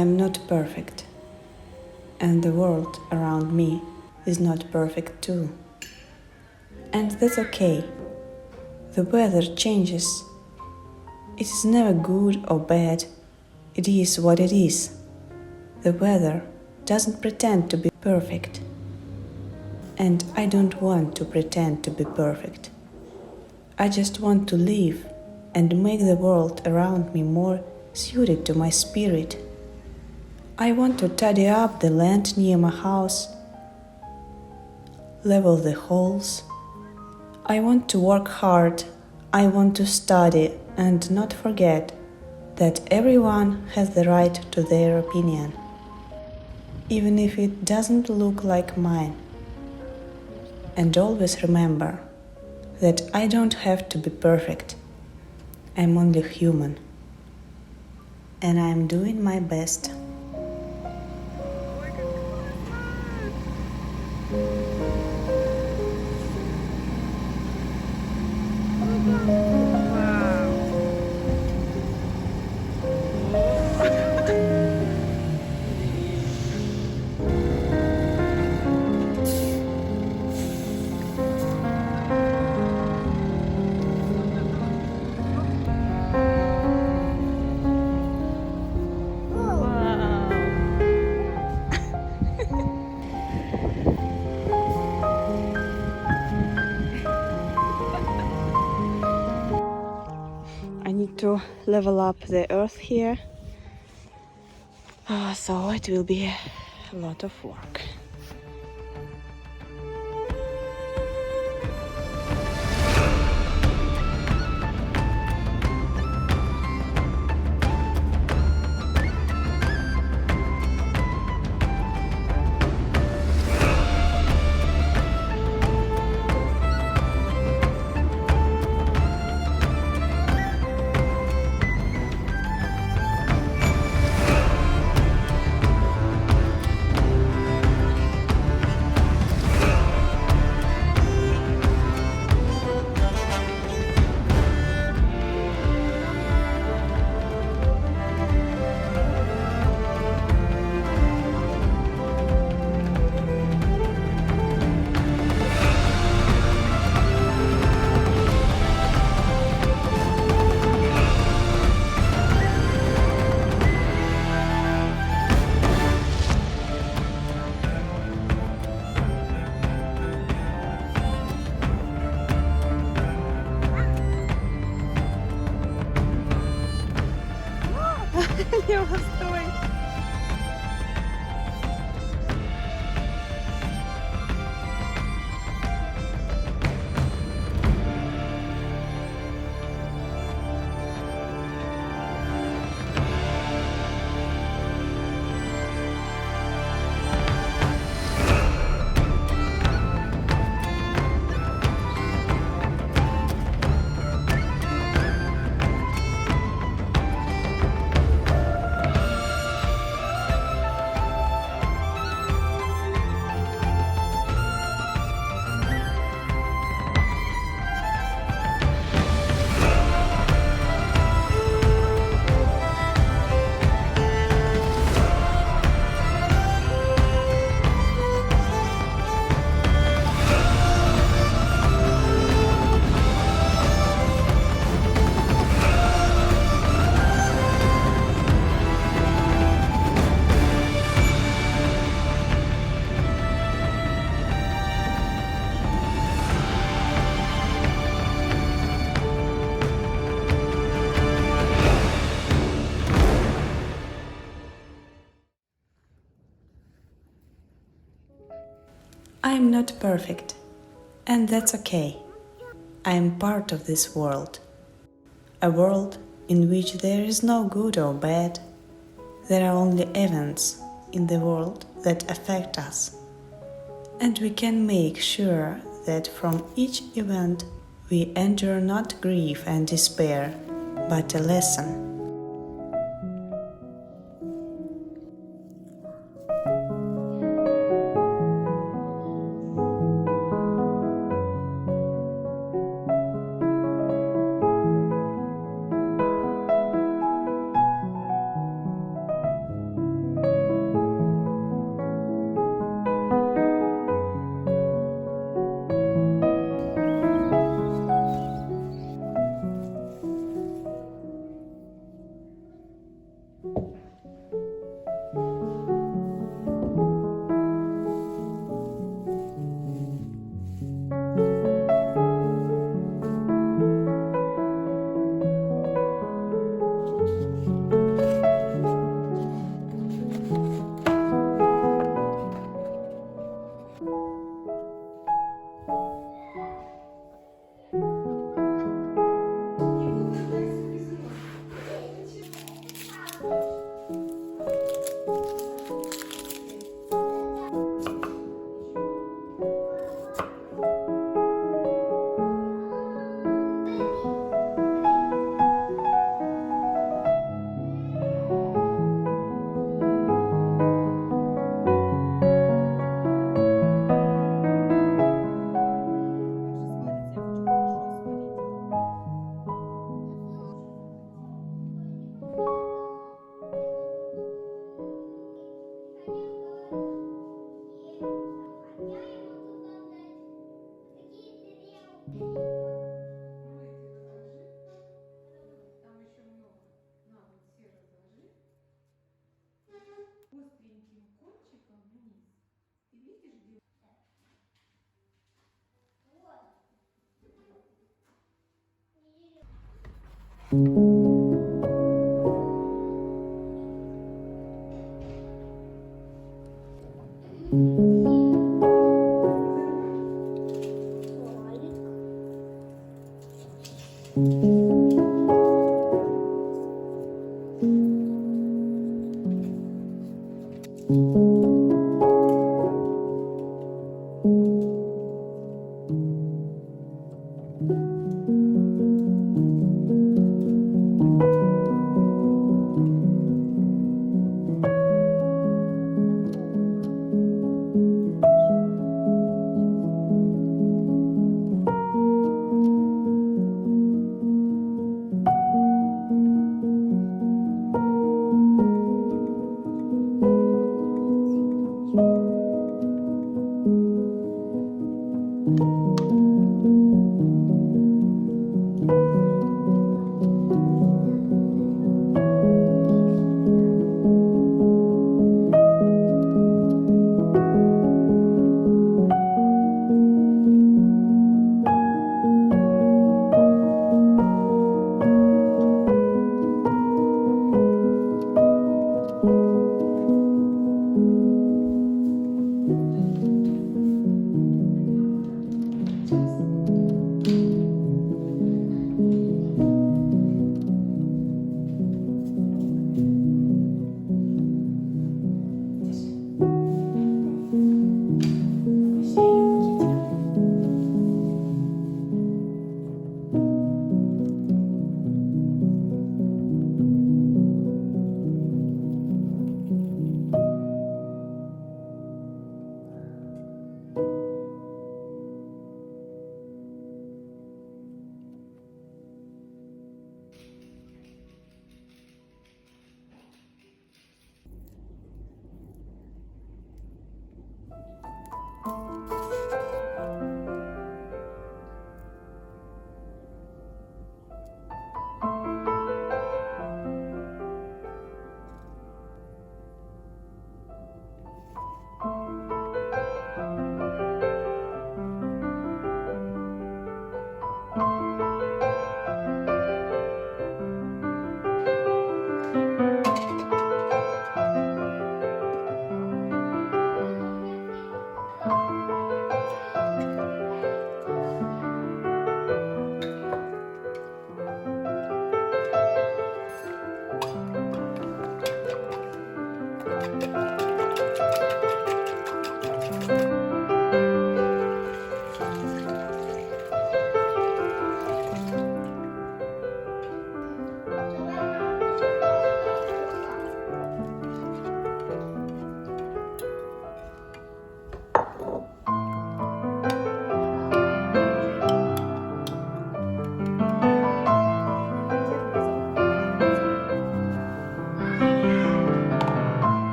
I'm not perfect, and the world around me is not perfect too. And that's okay. The weather changes. It is never good or bad. It is what it is. The weather doesn't pretend to be perfect. And I don't want to pretend to be perfect. I just want to live and make the world around me more suited to my spirit. I want to tidy up the land near my house, level the holes. I want to work hard. I want to study and not forget that everyone has the right to their opinion, even if it doesn't look like mine. And always remember that I don't have to be perfect. I'm only human. And I'm doing my best. I need to level up the earth here, so it will be a lot of work. Лева, стой! I'm not perfect, and that's okay. I am part of this world. A world in which there is no good or bad. There are only events in the world that affect us. And we can make sure that from each event we enter not grief and despair, but a lesson.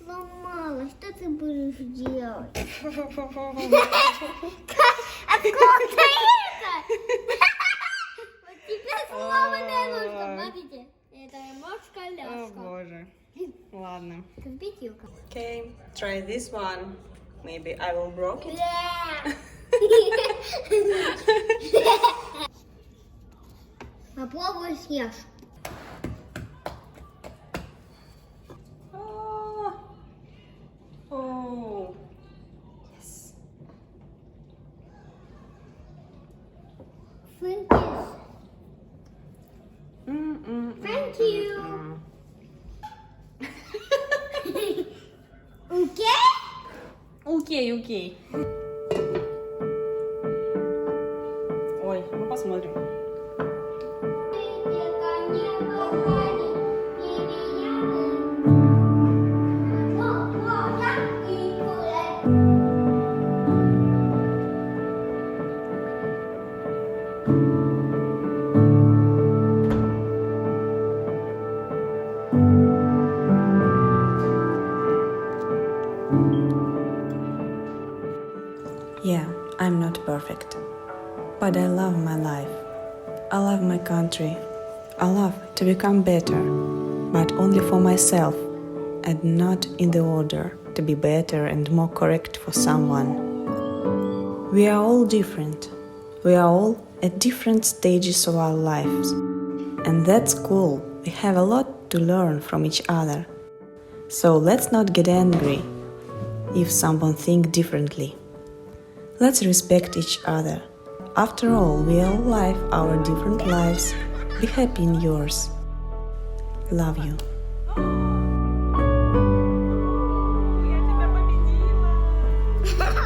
Сломала, что ты будешь делать? Откуда это? Вот теперь сломанная ножка, смотрите. Это ложка-ляшка. О боже. Ладно. Компетилка. Okay, try this one. Maybe I will broke it. Попробуй съешь. Окей? Окей. Ой, ну посмотрим. Yeah, I'm not perfect, but I love my life. I love my country. I love to become better, but only for myself and not in the order to be better and more correct for someone. We are all different. We are all at different stages of our lives. And that's cool. We have a lot to learn from each other. So let's not get angry if someone thinks differently. Let's respect each other. After all, we all live our different lives. Be happy in yours. Love you. Стоп.